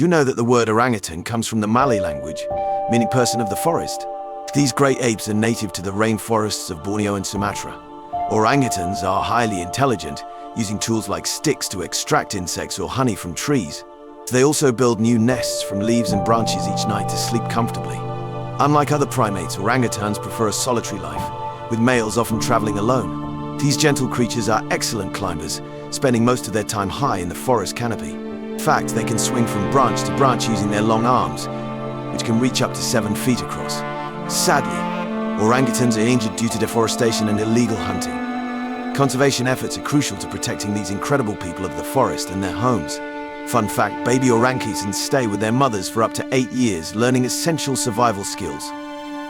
you know that the word orangutan comes from the Malay language, meaning person of the forest? These great apes are native to the rainforests of Borneo and Sumatra. Orangutans are highly intelligent, using tools like sticks to extract insects or honey from trees. They also build new nests from leaves and branches each night to sleep comfortably. Unlike other primates, orangutans prefer a solitary life, with males often traveling alone. These gentle creatures are excellent climbers, spending most of their time high in the forest canopy. In fact, they can swing from branch to branch using their long arms, which can reach up to 7 feet across. Sadly, orangutans are injured due to deforestation and illegal hunting. Conservation efforts are crucial to protecting these incredible people of the forest and their homes. Fun fact, baby orangutans stay with their mothers for up to 8 years, learning essential survival skills.